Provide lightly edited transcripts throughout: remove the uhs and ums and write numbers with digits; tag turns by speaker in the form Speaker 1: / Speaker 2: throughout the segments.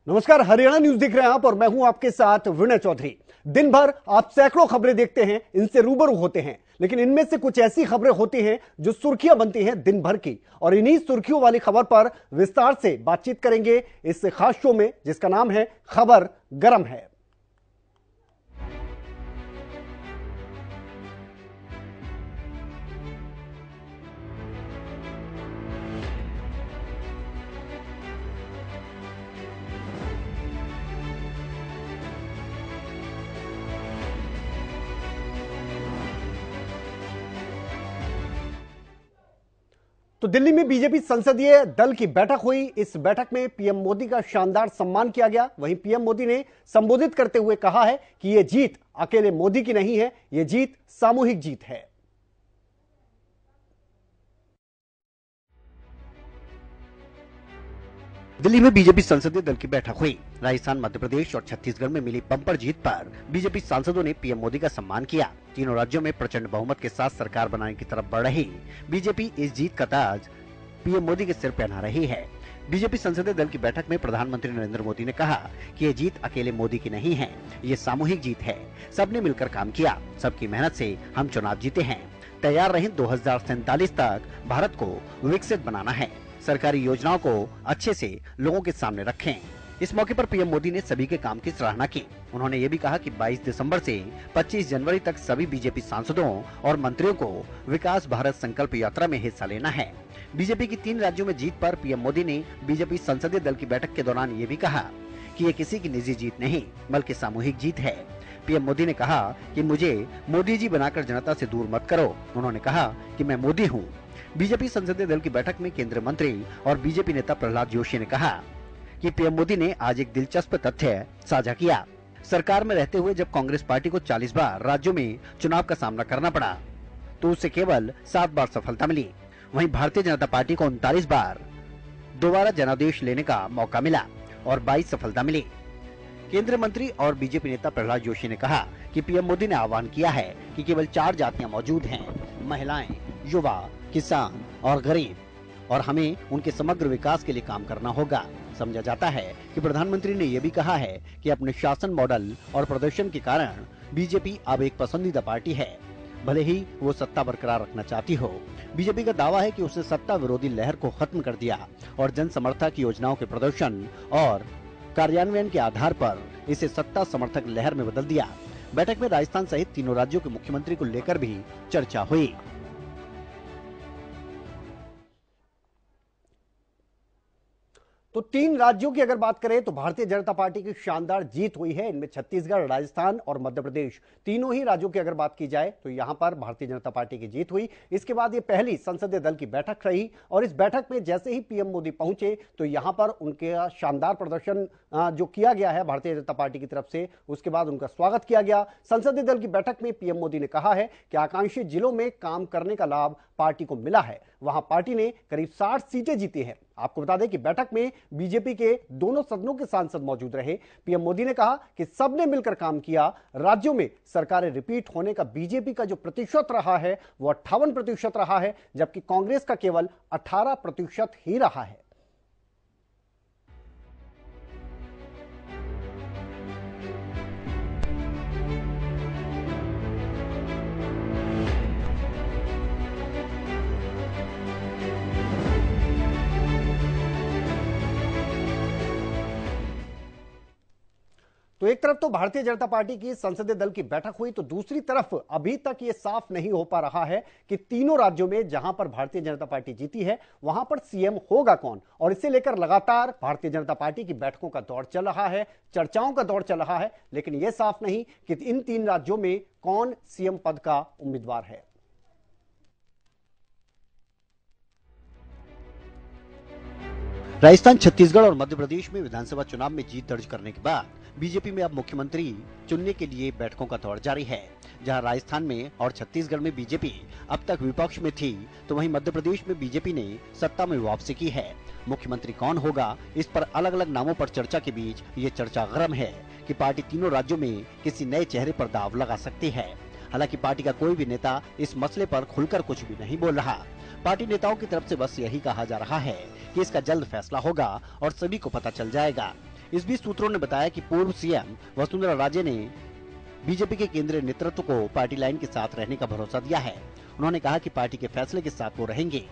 Speaker 1: नमस्कार, हरियाणा न्यूज देख रहे हैं आप और मैं हूं आपके साथ विनय चौधरी। दिन भर आप सैकड़ों खबरें देखते हैं, इनसे रूबरू होते हैं, लेकिन इनमें से कुछ ऐसी खबरें होती हैं जो सुर्खियां बनती हैं दिन भर की। और इन्हीं सुर्खियों वाली खबर पर विस्तार से बातचीत करेंगे इस खास शो में, जिसका नाम है खबर गरम है। तो दिल्ली में बीजेपी संसदीय दल की बैठक हुई। इस बैठक में पीएम मोदी का शानदार सम्मान किया गया। वहीं पीएम मोदी ने संबोधित करते हुए कहा है कि यह जीत अकेले मोदी की नहीं है, यह जीत सामूहिक जीत है।
Speaker 2: दिल्ली में बीजेपी संसदीय दल की बैठक हुई। राजस्थान, मध्य प्रदेश और छत्तीसगढ़ में मिली बम्पर जीत पर बीजेपी सांसदों ने पीएम मोदी का सम्मान किया। तीनों राज्यों में प्रचंड बहुमत के साथ सरकार बनाने की तरफ बढ़ रही बीजेपी इस जीत का ताज पीएम मोदी के सिर पहना रही है। बीजेपी संसदीय दल की बैठक में प्रधानमंत्री नरेंद्र मोदी ने कहा कि ये जीत अकेले मोदी की नहीं है, ये सामूहिक जीत है। सबने मिलकर काम किया, सबकी मेहनत से हम चुनाव जीते हैं। तैयार रहें 2047 तक भारत को विकसित बनाना है। सरकारी योजनाओं को अच्छे से लोगों के सामने रखें। इस मौके पर पीएम मोदी ने सभी के काम की सराहना की। उन्होंने ये भी कहा कि 22 दिसंबर से 25 जनवरी तक सभी बीजेपी सांसदों और मंत्रियों को विकास भारत संकल्प यात्रा में हिस्सा लेना है। बीजेपी की 3 राज्यों में जीत पर पीएम मोदी ने बीजेपी संसदीय दल की बैठक के दौरान ये भी कहा कि ये किसी की निजी जीत नहीं बल्कि सामूहिक जीत है। पीएम मोदी ने कहा कि मुझे मोदी जी बनाकर जनता से दूर मत करो। उन्होंने कहा कि मैं मोदी हूँ। बीजेपी संसदीय दल की बैठक में केंद्रीय मंत्री और बीजेपी नेता प्रहलाद जोशी ने कहा कि पीएम मोदी ने आज एक दिलचस्प तथ्य साझा किया। सरकार में रहते हुए जब कांग्रेस पार्टी को 40 बार राज्यों में चुनाव का सामना करना पड़ा तो उसे केवल 7 बार सफलता मिली। वहीं भारतीय जनता पार्टी को 39 बार दोबारा जनादेश लेने का मौका मिला और 22 सफलता मिली। केंद्रीय मंत्री और बीजेपी नेता प्रहलाद जोशी ने कहा कि पीएम मोदी ने आह्वान किया है कि केवल 4 जातियां मौजूद हैं, महिलाएं, युवा, किसान और गरीब, और हमें उनके समग्र विकास के लिए काम करना होगा। समझा जाता है कि प्रधानमंत्री ने यह भी कहा है कि अपने शासन मॉडल और प्रदर्शन के कारण बीजेपी अब एक पसंदीदा पार्टी है, भले ही वो सत्ता बरकरार रखना चाहती हो। बीजेपी का दावा है कि उसने सत्ता विरोधी लहर को खत्म कर दिया और जन समर्थक योजनाओं के प्रदर्शन और कार्यान्वयन के आधार पर इसे सत्ता समर्थक लहर में बदल दिया। बैठक में राजस्थान सहित तीनों राज्यों के मुख्यमंत्री को लेकर भी चर्चा हुई।
Speaker 1: तो 3 राज्यों की अगर बात करें तो भारतीय जनता पार्टी की शानदार जीत हुई है। इनमें छत्तीसगढ़, राजस्थान और मध्य प्रदेश, तीनों ही राज्यों की अगर बात की जाए तो यहां पर भारतीय जनता पार्टी की जीत हुई। इसके बाद ये पहली संसदीय दल की बैठक रही और इस बैठक में जैसे ही पीएम मोदी पहुंचे तो यहां पर उनके शानदार प्रदर्शन जो किया गया है भारतीय जनता पार्टी की तरफ से, उसके बाद उनका स्वागत किया गया। संसदीय दल की बैठक में पीएम मोदी ने कहा है कि आकांक्षी जिलों में काम करने का लाभ पार्टी को मिला है। वहां पार्टी ने करीब 60 सीटें जीती हैं। आपको बता दें कि बैठक में बीजेपी के दोनों सदनों के सांसद मौजूद रहे। पीएम मोदी ने कहा कि सबने मिलकर काम किया। राज्यों में सरकारें रिपीट होने का बीजेपी का जो प्रतिशत रहा है वो 58% रहा है, जबकि कांग्रेस का केवल 18% ही रहा है। तो एक तरफ तो भारतीय जनता पार्टी की संसदीय दल की बैठक हुई, तो दूसरी तरफ अभी तक यह साफ नहीं हो पा रहा है कि तीनों राज्यों में जहां पर भारतीय जनता पार्टी जीती है वहां पर सीएम होगा कौन। और इसे लेकर लगातार भारतीय जनता पार्टी की बैठकों का दौर चल रहा है, चर्चाओं का दौर चल रहा है, लेकिन यह साफ नहीं कि इन 3 राज्यों में कौन सीएम पद का उम्मीदवार है।
Speaker 2: राजस्थान, छत्तीसगढ़ और मध्य प्रदेश में विधानसभा चुनाव में जीत दर्ज करने के बाद बीजेपी में अब मुख्यमंत्री चुनने के लिए बैठकों का दौर जारी है। जहां राजस्थान में और छत्तीसगढ़ में बीजेपी अब तक विपक्ष में थी, तो वहीं मध्य प्रदेश में बीजेपी ने सत्ता में वापसी की है। मुख्यमंत्री कौन होगा, इस पर अलग अलग नामों पर चर्चा के बीच ये चर्चा गर्म है कि पार्टी तीनों राज्यों में किसी नए चेहरे पर दाव लगा सकती है। हालांकि पार्टी का कोई भी नेता इस मसले पर खुलकर कुछ भी नहीं बोल रहा। पार्टी नेताओं की तरफ से बस यही कहा जा रहा है कि इसका जल्द फैसला होगा और सभी को पता चल जाएगा। इस बीच सूत्रों ने बताया कि पूर्व सीएम वसुंधरा राजे ने बीजेपी के केंद्रीय नेतृत्व को पार्टी लाइन के साथ रहने का भरोसा दिया है। उन्होंने कहा कि पार्टी के फैसले के साथ वो रहेंगे।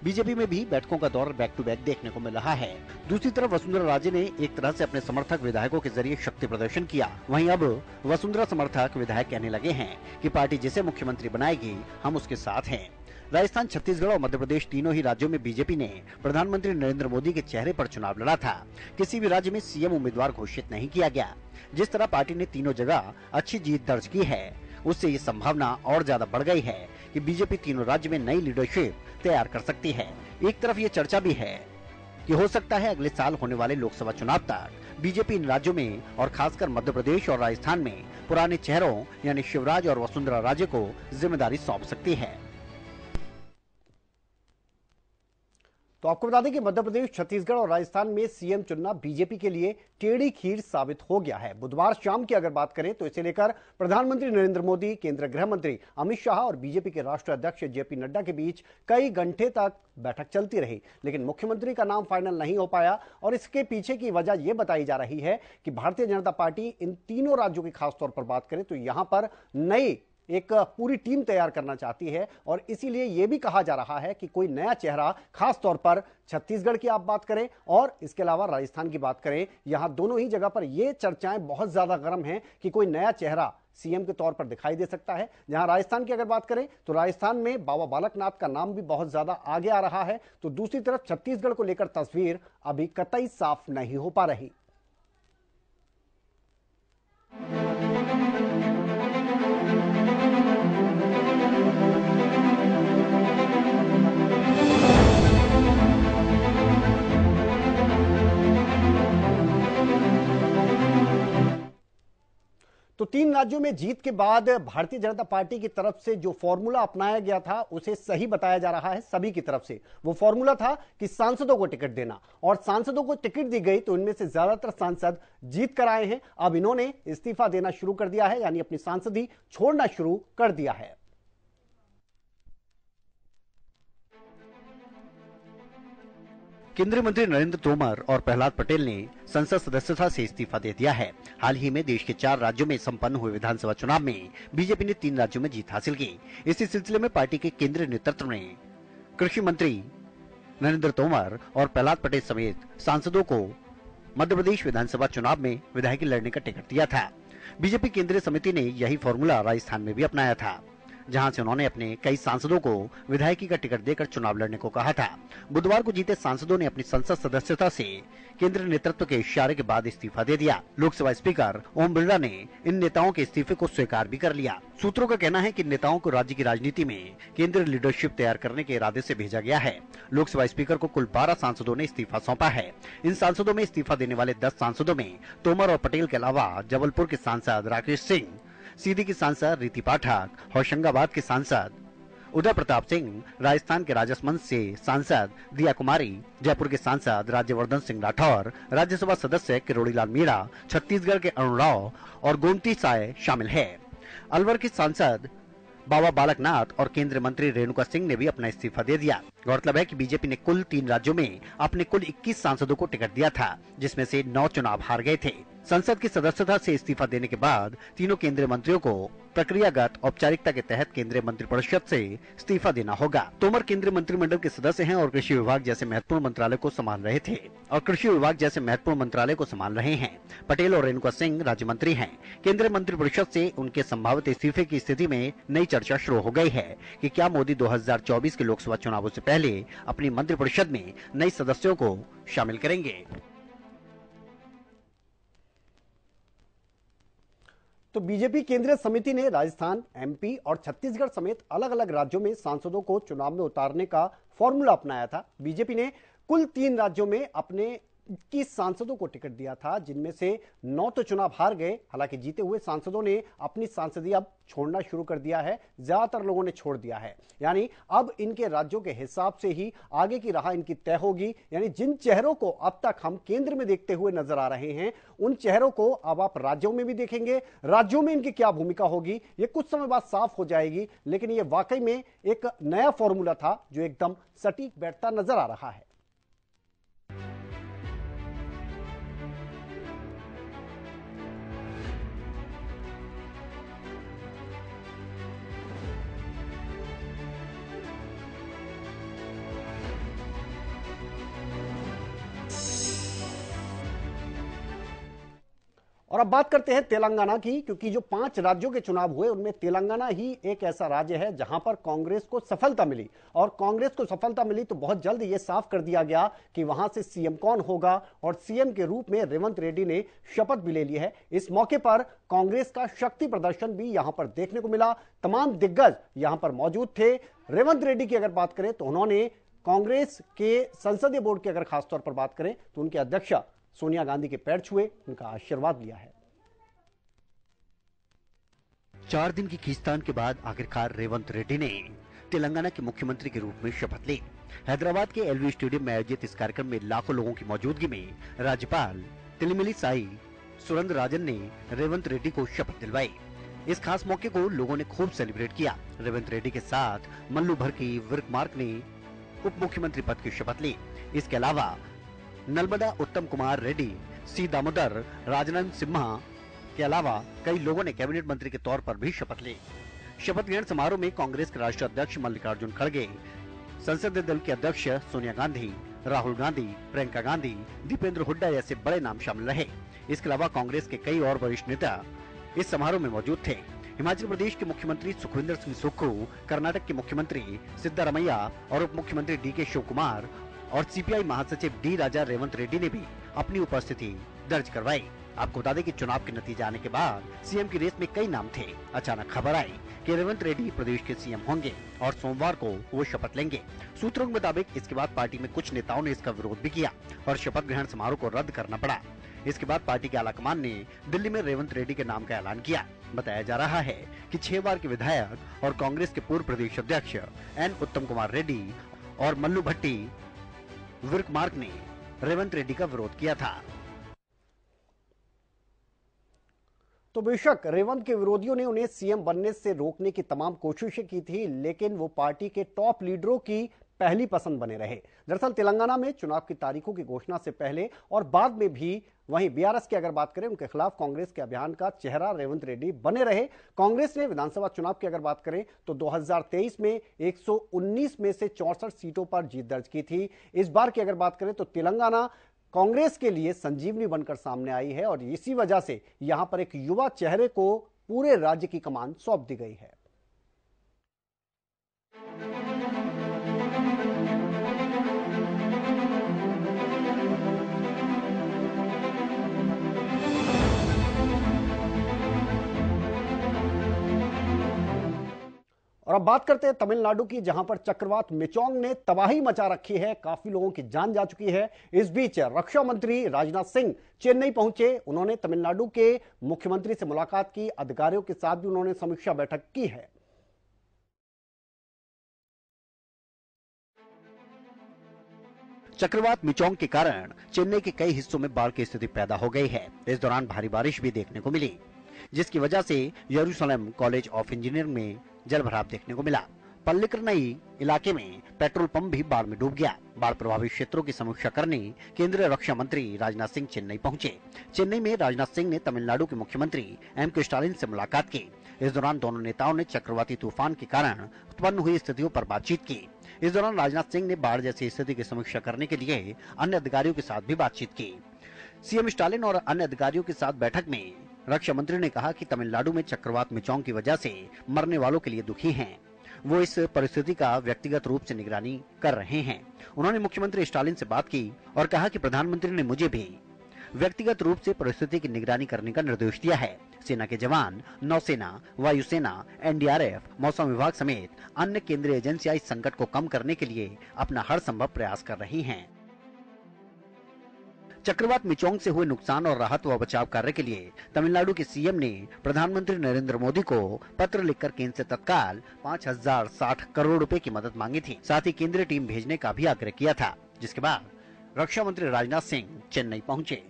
Speaker 2: बीजेपी में भी बैठकों का दौर बैक टू बैक देखने को मिल रहा है। दूसरी तरफ वसुंधरा राजे ने एक तरह से अपने समर्थक विधायकों के जरिए शक्ति प्रदर्शन किया। वहीं अब वसुंधरा समर्थक विधायक कहने लगे हैं कि पार्टी जिसे मुख्यमंत्री बनाएगी हम उसके साथ हैं। राजस्थान, छत्तीसगढ़ और मध्य प्रदेश तीनों ही राज्यों में बीजेपी ने प्रधानमंत्री नरेंद्र मोदी के चेहरे पर चुनाव लड़ा था। किसी भी राज्य में सीएम उम्मीदवार घोषित नहीं किया गया। जिस तरह पार्टी ने तीनों जगह अच्छी जीत दर्ज की है, उससे ये संभावना और ज्यादा बढ़ गई है कि बीजेपी तीनों राज्य में नई लीडरशिप तैयार कर सकती है। एक तरफ ये चर्चा भी है कि हो सकता है अगले साल होने वाले लोकसभा चुनाव तक बीजेपी इन राज्यों में और खासकर मध्य प्रदेश और राजस्थान में पुराने चेहरों यानी शिवराज और वसुंधरा राजे को जिम्मेदारी सौंप सकती है।
Speaker 1: तो आपको बता दें कि मध्य प्रदेश, छत्तीसगढ़ और राजस्थान में सीएम चुनना बीजेपी के लिए टेढ़ी खीर साबित हो गया है। बुधवार शाम की अगर बात करें तो इसे लेकर प्रधानमंत्री नरेंद्र मोदी, केंद्रीय गृह मंत्री अमित शाह और बीजेपी के राष्ट्रीय अध्यक्ष जेपी नड्डा के बीच कई घंटे तक बैठक चलती रही, लेकिन मुख्यमंत्री का नाम फाइनल नहीं हो पाया। और इसके पीछे की वजह यह बताई जा रही है कि भारतीय जनता पार्टी इन तीनों राज्यों की खासतौर पर बात करें तो यहां पर नई एक पूरी टीम तैयार करना चाहती है। और इसीलिए यह भी कहा जा रहा है कि कोई नया चेहरा, खास तौर पर छत्तीसगढ़ की आप बात करें और इसके अलावा राजस्थान की बात करें, यहां दोनों ही जगह पर यह चर्चाएं बहुत ज्यादा गर्म हैं कि कोई नया चेहरा सीएम के तौर पर दिखाई दे सकता है। जहां राजस्थान की अगर बात करें तो राजस्थान में बाबा बालकनाथ का नाम भी बहुत ज्यादा आगे आ रहा है। तो दूसरी तरफ छत्तीसगढ़ को लेकर तस्वीर अभी कतई साफ नहीं हो पा रही। तो तीन राज्यों में जीत के बाद भारतीय जनता पार्टी की तरफ से जो फॉर्मूला अपनाया गया था उसे सही बताया जा रहा है सभी की तरफ से। वो फॉर्मूला था कि सांसदों को टिकट देना, और सांसदों को टिकट दी गई तो इनमें से ज्यादातर सांसद जीत कर आए हैं। अब इन्होंने इस्तीफा देना शुरू कर दिया है, यानी अपनी सांसदी छोड़ना शुरू कर दिया है।
Speaker 2: केंद्रीय मंत्री नरेंद्र तोमर और प्रहलाद पटेल ने संसद सदस्यता से इस्तीफा दे दिया है। हाल ही में देश के 4 राज्यों में संपन्न हुए विधानसभा चुनाव में बीजेपी ने 3 राज्यों में जीत हासिल की। इसी सिलसिले में पार्टी के केंद्रीय नेतृत्व ने कृषि मंत्री नरेंद्र तोमर और प्रहलाद पटेल समेत सांसदों को मध्य प्रदेश विधानसभा चुनाव में विधायकी लड़ने का टिकट दिया था। बीजेपी केंद्रीय समिति ने यही फॉर्मूला राजस्थान में भी अपनाया था, जहां से उन्होंने अपने कई सांसदों को विधायकी का टिकट देकर चुनाव लड़ने को कहा था। बुधवार को जीते सांसदों ने अपनी संसद सदस्यता से केंद्रीय नेतृत्व के इशारे के बाद इस्तीफा दे दिया। लोकसभा स्पीकर ओम बिरला ने इन नेताओं के इस्तीफे को स्वीकार भी कर लिया। सूत्रों का कहना है कि नेताओं को राज्य की राजनीति में केंद्रीय लीडरशिप तैयार करने के इरादे से भेजा गया है। लोकसभा स्पीकर को कुल 12 सांसदों ने इस्तीफा सौंपा है। इन सांसदों में इस्तीफा देने वाले 10 सांसदों में तोमर और पटेल के अलावा जबलपुर के सांसद राकेश सिंह, सीधी की सांसद रीति पाठक, होशंगाबाद के सांसद उदय प्रताप सिंह, राजस्थान के राजसमंद से सांसद दिया कुमारी, जयपुर के सांसद राज्यवर्धन सिंह राठौर, राज्यसभा सदस्य किरोड़ीलाल मीणा, छत्तीसगढ़ के अरुण राव और गोमती साय शामिल है। अलवर के सांसद बाबा बालकनाथ और केंद्रीय मंत्री रेणुका सिंह ने भी अपना इस्तीफा दे दिया। गौरतलब है कि बीजेपी ने कुल 3 राज्यों में अपने कुल 21 सांसदों को टिकट दिया था, जिसमें से 9 चुनाव हार गए थे। संसद की सदस्यता से इस्तीफा देने के बाद तीनों केंद्रीय मंत्रियों को प्रक्रियागत औपचारिकता के तहत केंद्रीय मंत्रिपरिषद से इस्तीफा देना होगा। तोमर केंद्रीय मंत्रिमंडल के सदस्य हैं और कृषि विभाग जैसे महत्वपूर्ण मंत्रालय को संभाल रहे हैं। पटेल और रेणुका सिंह राज्य मंत्री हैं। केंद्रीय मंत्रिपरिषद से उनके संभावित इस्तीफे की स्थिति में नई चर्चा शुरू हो गई है कि क्या मोदी 2024 के लोकसभा चुनावों से पहले अपनी मंत्रिपरिषद में नए सदस्यों को शामिल करेंगे।
Speaker 1: तो बीजेपी केंद्रीय समिति ने राजस्थान, एमपी और छत्तीसगढ़ समेत अलग अलग राज्यों में सांसदों को चुनाव में उतारने का फॉर्मूला अपनाया था। बीजेपी ने कुल 3 राज्यों में अपने 21 सांसदों को टिकट दिया था, जिनमें से 9 तो चुनाव हार गए। हालांकि जीते हुए सांसदों ने अपनी सांसदी अब छोड़ना शुरू कर दिया है। ज्यादातर लोगों ने छोड़ दिया है, यानी अब इनके राज्यों के हिसाब से ही आगे की राह इनकी तय होगी। यानी जिन चेहरों को अब तक हम केंद्र में देखते हुए नजर आ रहे हैं, उन चेहरों को अब आप राज्यों में भी देखेंगे। राज्यों में इनकी क्या भूमिका होगी ये कुछ समय बाद साफ हो जाएगी, लेकिन ये वाकई में एक नया फॉर्मूला था जो एकदम सटीक बैठता नजर आ रहा है। और अब बात करते हैं तेलंगाना की, क्योंकि जो 5 राज्यों के चुनाव हुए उनमें तेलंगाना ही एक ऐसा राज्य है जहां पर कांग्रेस को सफलता मिली। और कांग्रेस को सफलता मिली तो बहुत जल्द यह साफ कर दिया गया कि वहां से सीएम कौन होगा, और सीएम के रूप में रेवंत रेड्डी ने शपथ भी ले ली है। इस मौके पर कांग्रेस का शक्ति प्रदर्शन भी यहां पर देखने को मिला। तमाम दिग्गज यहां पर मौजूद थे। रेवंत रेड्डी की अगर बात करें तो उन्होंने कांग्रेस के संसदीय बोर्ड की अगर खासतौर पर बात करें तो उनके अध्यक्षा सोनिया गांधी के पैर छुए, उनका आशीर्वाद लिया है।
Speaker 2: 4 दिन की खींचतान के बाद आखिरकार रेवंत रेड्डी ने तेलंगाना के मुख्यमंत्री के रूप में शपथ ली। हैदराबाद के एलवी स्टेडियम में आयोजित इस कार्यक्रम में लाखों लोगों की मौजूदगी में राज्यपाल तिलिमिली साई सुरेंद्र राजन ने रेवंत रेड्डी को शपथ दिलवाई। इस खास मौके को लोगों ने खूब सेलिब्रेट किया। रेवंत रेड्डी के साथ मल्लू भरकी विक्रमार्क ने उप मुख्यमंत्री पद की शपथ ली। इसके अलावा नर्मदा उत्तम कुमार रेड्डी, सी दामोदर, राजनंद सिम्हा के अलावा कई लोगों ने कैबिनेट मंत्री के तौर पर भी शपथ ली। शपथ ग्रहण समारोह में कांग्रेस के राष्ट्रीय अध्यक्ष मल्लिकार्जुन खड़गे, संसदीय दल के अध्यक्ष सोनिया गांधी, राहुल गांधी, प्रियंका गांधी, दीपेंद्र हुड्डा जैसे बड़े नाम शामिल रहे। इसके अलावा कांग्रेस के कई और वरिष्ठ नेता इस समारोह में मौजूद थे। हिमाचल प्रदेश के मुख्यमंत्री सुखविंदर सिंह सुक्खू, कर्नाटक के मुख्यमंत्री सिद्धारमैया और उप मुख्यमंत्री डीके शिव कुमार और सीपीआई महासचिव डी राजा रेवंत रेड्डी ने भी अपनी उपस्थिति दर्ज करवाई। आपको बता दें कि चुनाव के नतीजे आने के बाद सीएम की रेस में कई नाम थे। अचानक खबर आई कि रेवंत रेड्डी प्रदेश के सीएम होंगे और सोमवार को वो शपथ लेंगे। सूत्रों के मुताबिक इसके बाद पार्टी में कुछ नेताओं ने इसका विरोध भी किया और शपथ ग्रहण समारोह को रद्द करना पड़ा। इसके बाद पार्टी के आलाकमान ने दिल्ली में रेवंत रेड्डी के नाम का ऐलान किया। बताया जा रहा है कि 6 बार के विधायक और कांग्रेस के पूर्व प्रदेश अध्यक्ष एन उत्तम कुमार रेड्डी और मल्लू भट्टी विक्रमार्क ने रेवंत रेड्डी का विरोध किया था।
Speaker 1: तो बेशक रेवंत के विरोधियों ने उन्हें सीएम बनने से रोकने की तमाम कोशिशें की थी, लेकिन वो पार्टी के टॉप लीडरों की पहली पसंद बने रहे। दरअसल तेलंगाना में चुनाव की तारीखों की घोषणा से पहले और बाद में भी वहीं बीआरएस की अगर बात करें, उनके खिलाफ कांग्रेस के अभियान का चेहरा रेवंत रेड्डी बने रहे। कांग्रेस ने विधानसभा चुनाव की अगर बात करें तो 2023 में 119 में से 64 सीटों पर जीत दर्ज की थी। इस बार की अगर बात करें तो तेलंगाना कांग्रेस के लिए संजीवनी बनकर सामने आई है और इसी वजह से यहां पर एक युवा चेहरे को पूरे राज्य की कमान सौंप दी गई है। और अब बात करते हैं तमिलनाडु की, जहां पर चक्रवात मिचोंग ने तबाही मचा रखी है। काफी लोगों की जान जा चुकी है। इस बीच रक्षा मंत्री राजनाथ सिंह चेन्नई पहुंचे। उन्होंने तमिलनाडु के मुख्यमंत्री से मुलाकात की। अधिकारियों के साथ भी उन्होंने समीक्षा बैठक की है।
Speaker 2: चक्रवात मिचोंग के कारण चेन्नई के कई हिस्सों में बाढ़ की स्थिति पैदा हो गई है। इस दौरान भारी बारिश भी देखने को मिली, जिसकी वजह से यरूशलेम कॉलेज ऑफ इंजीनियरिंग में जलभराव देखने को मिला। पल्लिकरनई इलाके में पेट्रोल पंप भी बाढ़ में डूब गया। बाढ़ प्रभावित क्षेत्रों की समीक्षा करने केंद्रीय रक्षा मंत्री राजनाथ सिंह चेन्नई पहुंचे। चेन्नई में राजनाथ सिंह ने तमिलनाडु के मुख्यमंत्री एम.के. स्टालिन से मुलाकात की। इस दौरान दोनों नेताओं ने चक्रवाती तूफान के कारण उत्पन्न हुई स्थितियों पर बातचीत की। इस दौरान राजनाथ सिंह ने बाढ़ जैसी स्थिति की समीक्षा करने के लिए अन्य अधिकारियों के साथ भी बातचीत की। सीएम स्टालिन और अन्य अधिकारियों के साथ बैठक में रक्षा मंत्री ने कहा कि तमिलनाडु में चक्रवात मिचोंग की वजह से मरने वालों के लिए दुखी हैं। वो इस परिस्थिति का व्यक्तिगत रूप से निगरानी कर रहे हैं। उन्होंने मुख्यमंत्री स्टालिन से बात की और कहा कि प्रधानमंत्री ने मुझे भी व्यक्तिगत रूप से परिस्थिति की निगरानी करने का निर्देश दिया है। सेना के जवान, नौसेना, वायुसेना, एनडीआरएफ, मौसम विभाग समेत अन्य केंद्रीय एजेंसियां इस संकट को कम करने के लिए अपना हर संभव प्रयास कर रही हैं। चक्रवात मिचोंग से हुए नुकसान और राहत व बचाव कार्य के लिए तमिलनाडु के सीएम ने प्रधानमंत्री नरेंद्र मोदी को पत्र लिखकर केंद्र से तत्काल 5060 करोड़ रुपए की मदद मांगी थी। साथ ही केंद्रीय टीम भेजने का भी आग्रह किया था, जिसके बाद रक्षा मंत्री राजनाथ सिंह चेन्नई पहुंचे।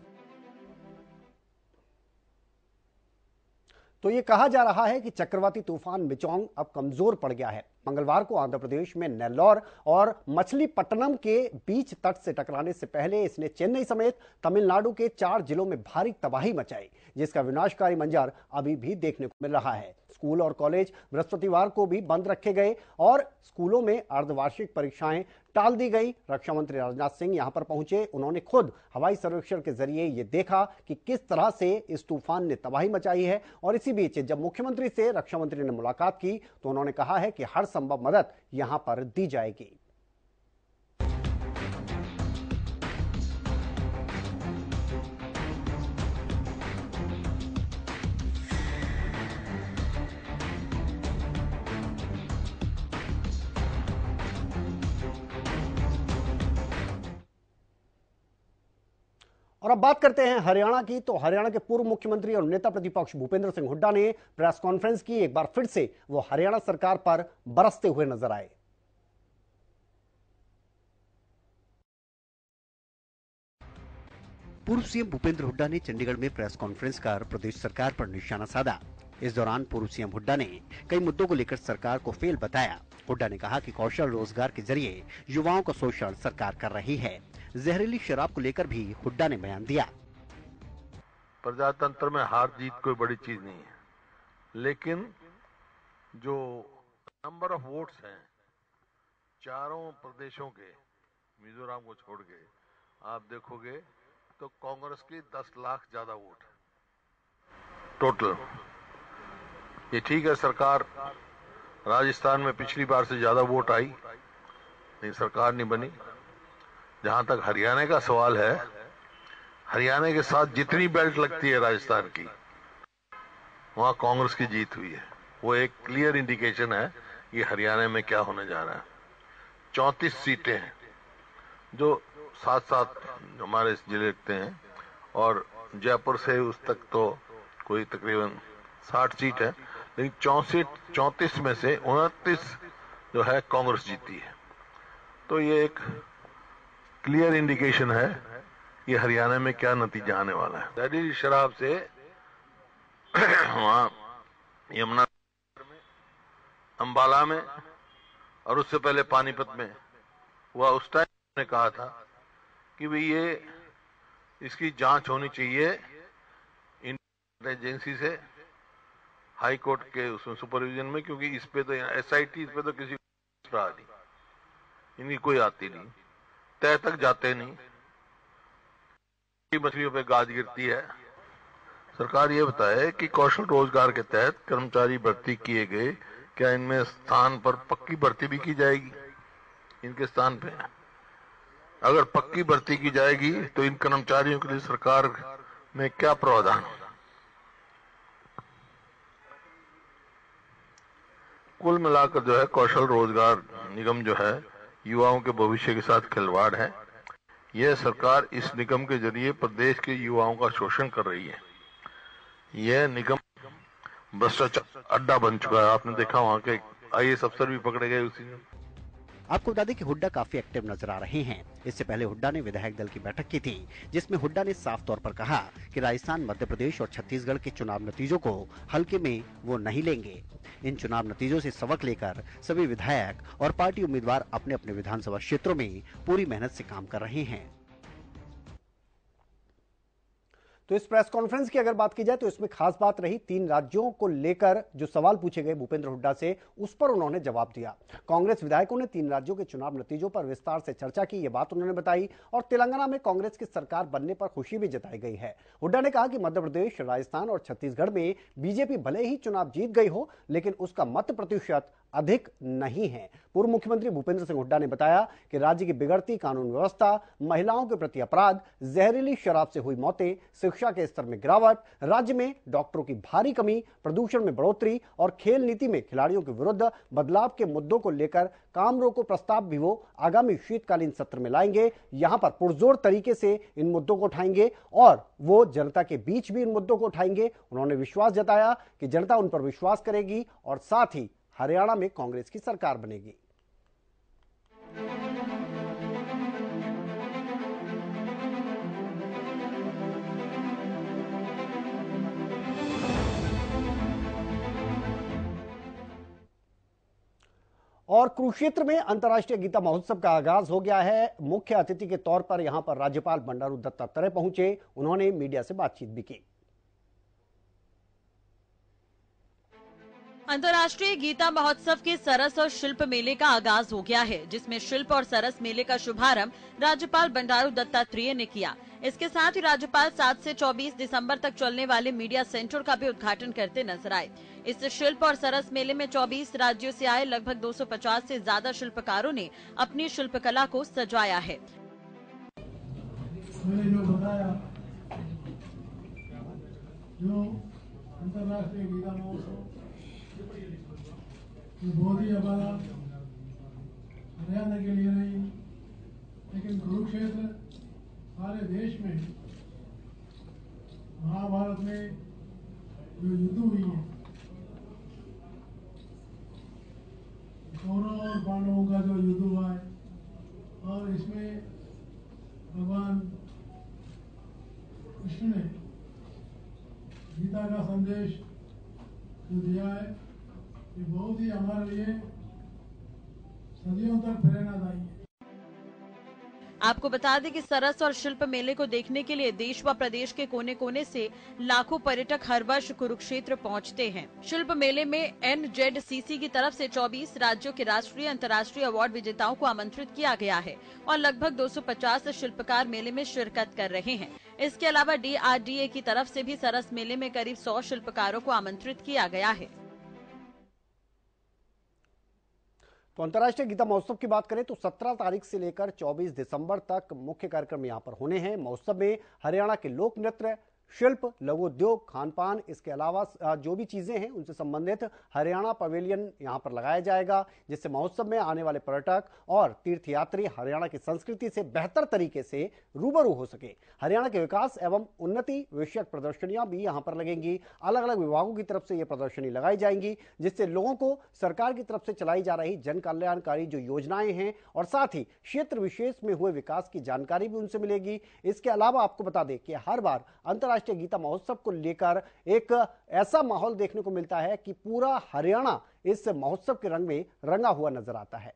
Speaker 1: तो ये कहा जा रहा है कि चक्रवाती तूफान मिचोंग अब कमजोर पड़ गया है। मंगलवार को आंध्र प्रदेश में नेल्लौर और मछलीपट्टनम के बीच तट से टकराने से पहले इसने चेन्नई समेत तमिलनाडु के 4 जिलों में भारी तबाही मचाई, जिसका विनाशकारी मंजर अभी भी देखने को मिल रहा है। स्कूल और कॉलेज बृहस्पतिवार को भी बंद रखे गए और स्कूलों में अर्धवार्षिक परीक्षाएं टाल दी गई। रक्षा मंत्री राजनाथ सिंह यहां पर पहुंचे। उन्होंने खुद हवाई सर्वेक्षण के जरिए ये देखा कि किस तरह से इस तूफान ने तबाही मचाई है। और इसी बीच जब मुख्यमंत्री से रक्षा मंत्री ने मुलाकात की तो उन्होंने कहा है कि हर संभव मदद यहां पर दी जाएगी। और अब बात करते हैं हरियाणा की। तो हरियाणा के पूर्व मुख्यमंत्री और नेता प्रतिपक्ष भूपेंद्र सिंह हुड्डा ने प्रेस कॉन्फ्रेंस की। एक बार फिर से वो हरियाणा सरकार पर बरसते हुए नजर आए।
Speaker 2: पूर्व सीएम भूपेंद्र हुड्डा ने चंडीगढ़ में प्रेस कॉन्फ्रेंस कर प्रदेश सरकार पर निशाना साधा। इस दौरान पूर्व सीएम हुड्डा ने कई मुद्दों को लेकर सरकार को फेल बताया। हुड्डा ने कहा कि कौशल रोजगार के जरिए युवाओं का शोषण सरकार कर रही है। जहरीली शराब को लेकर भी हुड्डा ने बयान दिया।
Speaker 3: प्रजातंत्र में हार जीत कोई बड़ी चीज नहीं है, लेकिन जो नंबर ऑफ वोट्स हैं चारों प्रदेशों के, मिजोरम को छोड़ के आप देखोगे तो कांग्रेस की 10 लाख ज्यादा वोट टोटल। ये ठीक है, सरकार राजस्थान में पिछली बार से ज्यादा वोट आई, नहीं सरकार नहीं बनी। जहां तक हरियाणा का सवाल है, हरियाणा के साथ जितनी बेल्ट लगती है राजस्थान की, वहां कांग्रेस की जीत हुई है। वो एक क्लियर इंडिकेशन है कि हरियाणा में क्या होने जा रहा है। 34 सीटें हैं जो साथ साथ हमारे जिले लगते हैं, और जयपुर से उस तक तो कोई तकरीबन 60 सीट है, लेकिन 34 में से 29 जो है कांग्रेस जीती है। तो ये एक क्लियर इंडिकेशन है कि हरियाणा में क्या नतीजा आने वाला है। जहरीली शराब से वहां यमुना में, अंबाला में और उससे पहले पानीपत में हुआ। उस टाइम ने कहा था कि भाई ये इसकी जांच होनी चाहिए एजेंसी से, हाई कोर्ट के उसमें सुपरविजन में, क्योंकि इस पे तो एसआईटी इस पे तो किसी को नहीं, इनकी कोई आती नहीं, तय तक जाते नहीं, मछलियों पे गाज गिरती है। सरकार ये बताए कि कौशल रोजगार के तहत कर्मचारी भर्ती किए गए, क्या इनमें स्थान पर पक्की भर्ती भी की जाएगी? इनके स्थान पे अगर पक्की भर्ती की जाएगी तो इन कर्मचारियों के लिए सरकार में क्या प्रावधान होगा? कुल मिलाकर जो है कौशल रोजगार निगम जो है युवाओं के भविष्य के साथ खिलवाड़ है। यह सरकार इस निगम के जरिए प्रदेश के युवाओं का शोषण कर रही है। यह निगम भ्रष्टाचार अड्डा बन चुका है। आपने देखा वहां के आईएएस अफसर भी पकड़े गए उसी में।
Speaker 2: आपको बता दें कि हुड्डा काफी एक्टिव नजर आ रहे हैं। इससे पहले हुड्डा ने विधायक दल की बैठक की थी, जिसमें हुड्डा ने साफ तौर पर कहा कि राजस्थान, मध्य प्रदेश और छत्तीसगढ़ के चुनाव नतीजों को हल्के में वो नहीं लेंगे। इन चुनाव नतीजों से सबक लेकर सभी विधायक और पार्टी उम्मीदवार अपने अपने विधानसभा क्षेत्रों में पूरी मेहनत से काम कर रहे हैं।
Speaker 1: तो इस प्रेस कॉन्फ्रेंस की अगर बात की जाए तो इसमें खास बात रही 3 राज्यों को लेकर जो सवाल पूछे गए भूपेंद्र हुड्डा से, उस पर उन्होंने जवाब दिया। कांग्रेस विधायकों ने 3 राज्यों के चुनाव नतीजों पर विस्तार से चर्चा की, यह बात उन्होंने बताई। और तेलंगाना में कांग्रेस की सरकार बनने पर खुशी भी जताई गई है। हुड्डा ने कहा कि मध्य प्रदेश, राजस्थान और छत्तीसगढ़ में बीजेपी भले ही चुनाव जीत गई हो, लेकिन उसका मत प्रतिशत अधिक नहीं है। पूर्व मुख्यमंत्री भूपेंद्र सिंह हुड्डा ने बताया कि राज्य की बिगड़ती कानून व्यवस्था, महिलाओं के प्रति अपराध, जहरीली शराब से हुई मौतें, शिक्षा के स्तर में गिरावट, राज्य में डॉक्टरों की भारी कमी, प्रदूषण में बढ़ोतरी और खेल नीति में खिलाड़ियों के विरुद्ध बदलाव के मुद्दों को लेकर काम रोको प्रस्ताव भी वो आगामी शीतकालीन सत्र में लाएंगे। यहां पर पुरजोर तरीके से इन मुद्दों को उठाएंगे और वो जनता के बीच भी इन मुद्दों को उठाएंगे। उन्होंने विश्वास जताया कि जनता उन पर विश्वास करेगी और साथ ही हरियाणा में कांग्रेस की सरकार बनेगी। और कुरुक्षेत्र में अंतर्राष्ट्रीय गीता महोत्सव का आगाज हो गया है। मुख्य अतिथि के तौर पर यहां पर राज्यपाल बंडारू दत्तात्रेय पहुंचे। उन्होंने मीडिया से बातचीत भी की।
Speaker 4: अंतर्राष्ट्रीय गीता महोत्सव के सरस और शिल्प मेले का आगाज हो गया है, जिसमें शिल्प और सरस मेले का शुभारंभ राज्यपाल बंडारू दत्तात्रेय ने किया। इसके साथ ही राज्यपाल 7 से 24 दिसंबर तक चलने वाले मीडिया सेंटर का भी उद्घाटन करते नजर आए। इस शिल्प और सरस मेले में 24 राज्यों से आए लगभग 250 से ज्यादा शिल्पकारों ने अपनी शिल्पकला को सजाया है।
Speaker 5: मैंने जो बताया, जो अंतर्राष्ट्रीय गीता महोत्सव बहुत ही हमारा हरियाणा के लिए नहीं, लेकिन कुरुक्षेत्र सारे देश में महाभारत में जो युद्ध हुई है, कौरव और पांडवों का जो युद्ध हुआ है, और इसमें भगवान कृष्ण ने गीता का संदेश जो दिया है, ये बहुत ही हमारे लिए सदियों तक प्रेरणादायी है।
Speaker 4: आपको बता दें कि सरस और शिल्प मेले को देखने के लिए देश व प्रदेश के कोने कोने से लाखों पर्यटक हर वर्ष कुरुक्षेत्र पहुंचते हैं। शिल्प मेले में NZCC की तरफ से 24 राज्यों के राष्ट्रीय अंतर्राष्ट्रीय अवार्ड विजेताओं को आमंत्रित किया गया है और लगभग 250 शिल्पकार मेले में शिरकत कर रहे हैं। इसके अलावा DRDA की तरफ से भी सरस मेले में करीब 100 शिल्पकारों को आमंत्रित किया गया है।
Speaker 1: तो अंतर्राष्ट्रीय गीता महोत्सव की बात करें तो 17 तारीख से लेकर 24 दिसंबर तक मुख्य कार्यक्रम यहां पर होने हैं। महोत्सव में हरियाणा के लोक नृत्य, शिल्प, लघु उद्योग, खान पान, इसके अलावा जो भी चीजें हैं उनसे संबंधित हरियाणा पवेलियन यहां पर लगाया जाएगा, जिससे महोत्सव में आने वाले पर्यटक और तीर्थयात्री हरियाणा की संस्कृति से बेहतर तरीके से रूबरू हो सके। हरियाणा के विकास एवं उन्नति विषयक प्रदर्शनियां भी यहां पर लगेंगी। अलग अलग विभागों की तरफ से ये प्रदर्शनी लगाई जाएंगी, जिससे लोगों को सरकार की तरफ से चलाई जा रही जन कल्याणकारी जो योजनाएं हैं और साथ ही क्षेत्र विशेष में हुए विकास की जानकारी भी उनसे मिलेगी। इसके अलावा आपको बता दें कि हर बार अंतर्राष्ट्रीय गीता महोत्सव को लेकर एक ऐसा माहौल देखने को मिलता है कि पूरा हरियाणा इस महोत्सव के रंग में रंगा हुआ नजर आता है।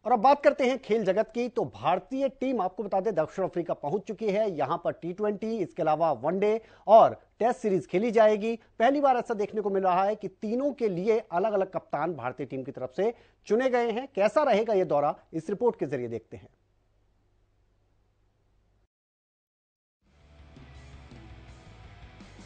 Speaker 1: और अब बात करते हैं खेल जगत की। तो भारतीय टीम आपको बता दें दक्षिण अफ्रीका पहुंच चुकी है। यहां पर T20, इसके अलावा वनडे और टेस्ट सीरीज खेली जाएगी। पहली बार ऐसा देखने को मिल रहा है कि तीनों के लिए अलग अलग कप्तान भारतीय टीम की तरफ से चुने गए हैं। कैसा रहेगा यह दौरा, इस रिपोर्ट के जरिए देखते हैं।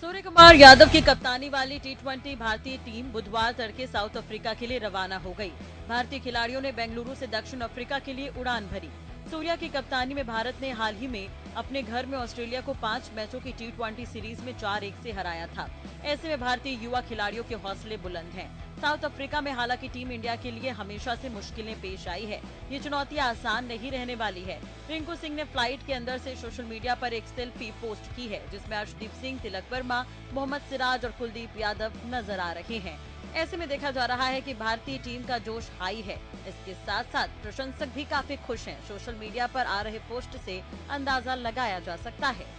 Speaker 4: सूर्य कुमार यादव की कप्तानी वाली T20 भारतीय टीम बुधवार तड़के साउथ अफ्रीका के लिए रवाना हो गई। भारतीय खिलाड़ियों ने बेंगलुरु से दक्षिण अफ्रीका के लिए उड़ान भरी। सूर्या की कप्तानी में भारत ने हाल ही में अपने घर में ऑस्ट्रेलिया को 5 मैचों की T20 सीरीज में 4-1 से हराया था। ऐसे में भारतीय युवा खिलाड़ियों के हौसले बुलंद हैं। साउथ अफ्रीका में हालांकि टीम इंडिया के लिए हमेशा से मुश्किलें पेश आई है। ये चुनौतियां आसान नहीं रहने वाली है। रिंकू सिंह ने फ्लाइट के अंदर से सोशल मीडिया पर एक सेल्फी पोस्ट की है, जिसमें अर्शदीप सिंह, तिलक वर्मा, मोहम्मद सिराज और कुलदीप यादव नजर आ रहे हैं। ऐसे में देखा जा रहा है कि भारतीय टीम का जोश हाई है। इसके साथ साथ प्रशंसक भी काफी खुश हैं। सोशल मीडिया पर आ रहे पोस्ट से अंदाजा लगाया जा सकता है।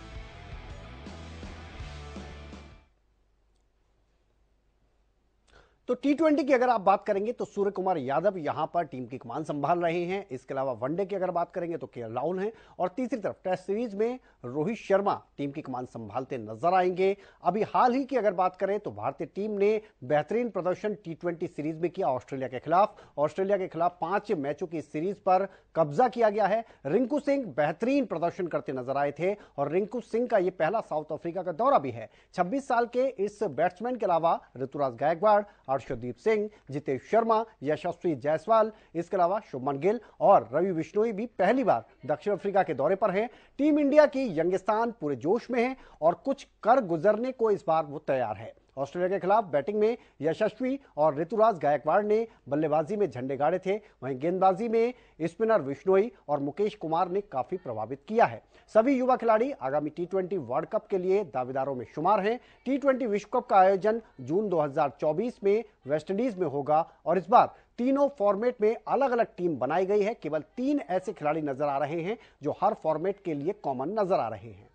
Speaker 1: तो T20 की अगर आप बात करेंगे तो सूर्य कुमार यादव यहां पर टीम की कमान संभाल रहे हैं। इसके अलावा वनडे की अगर बात करेंगे तो KL राहुल हैं और तीसरी तरफ टेस्ट सीरीज में रोहित शर्मा टीम की कमान संभालते नजर आएंगे। अभी हाल ही की अगर बात करें तो भारतीय टीम ने बेहतरीन प्रदर्शन T20 सीरीज में किया ऑस्ट्रेलिया के खिलाफ। ऑस्ट्रेलिया के खिलाफ 5 मैचों की सीरीज पर कब्जा किया गया है। रिंकू सिंह बेहतरीन प्रदर्शन करते नजर आए थे और रिंकू सिंह का यह पहला साउथ अफ्रीका का दौरा भी है। 26 साल के इस बैट्समैन के अलावा ऋतुराज गायकवाड़, अर्शदीप सिंह, जितेश शर्मा, यशस्वी जायसवाल, इसके अलावा शुभमन गिल और रवि बिश्नोई भी पहली बार दक्षिण अफ्रीका के दौरे पर हैं। टीम इंडिया की यंगिस्तान पूरे जोश में है और कुछ कर गुजरने को इस बार वो तैयार है। ऑस्ट्रेलिया के खिलाफ बैटिंग में यशस्वी और ऋतुराज गायकवाड़ ने बल्लेबाजी में झंडे गाड़े थे, वहीं गेंदबाजी में स्पिनर बिश्नोई और मुकेश कुमार ने काफी प्रभावित किया है। सभी युवा खिलाड़ी आगामी T20 वर्ल्ड कप के लिए दावेदारों में शुमार हैं। T20 विश्व कप का आयोजन जून 2024 में वेस्टइंडीज में होगा और इस बार तीनों फॉर्मेट में अलग अलग टीम बनाई गई है। केवल 3 ऐसे खिलाड़ी नजर आ रहे हैं जो हर फॉर्मेट के लिए कॉमन नजर आ रहे हैं।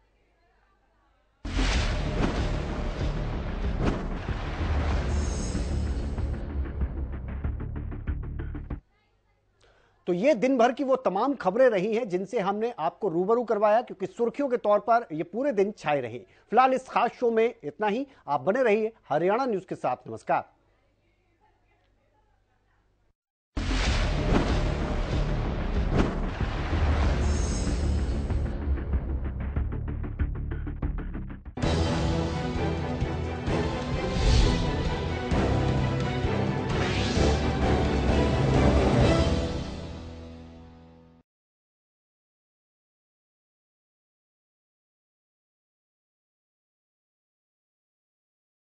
Speaker 1: तो ये दिन भर की वो तमाम खबरें रही हैं जिनसे हमने आपको रूबरू करवाया, क्योंकि सुर्खियों के तौर पर ये पूरे दिन छाए रहे। फिलहाल इस खास शो में इतना ही। आप बने रहिए हरियाणा न्यूज के साथ। नमस्कार।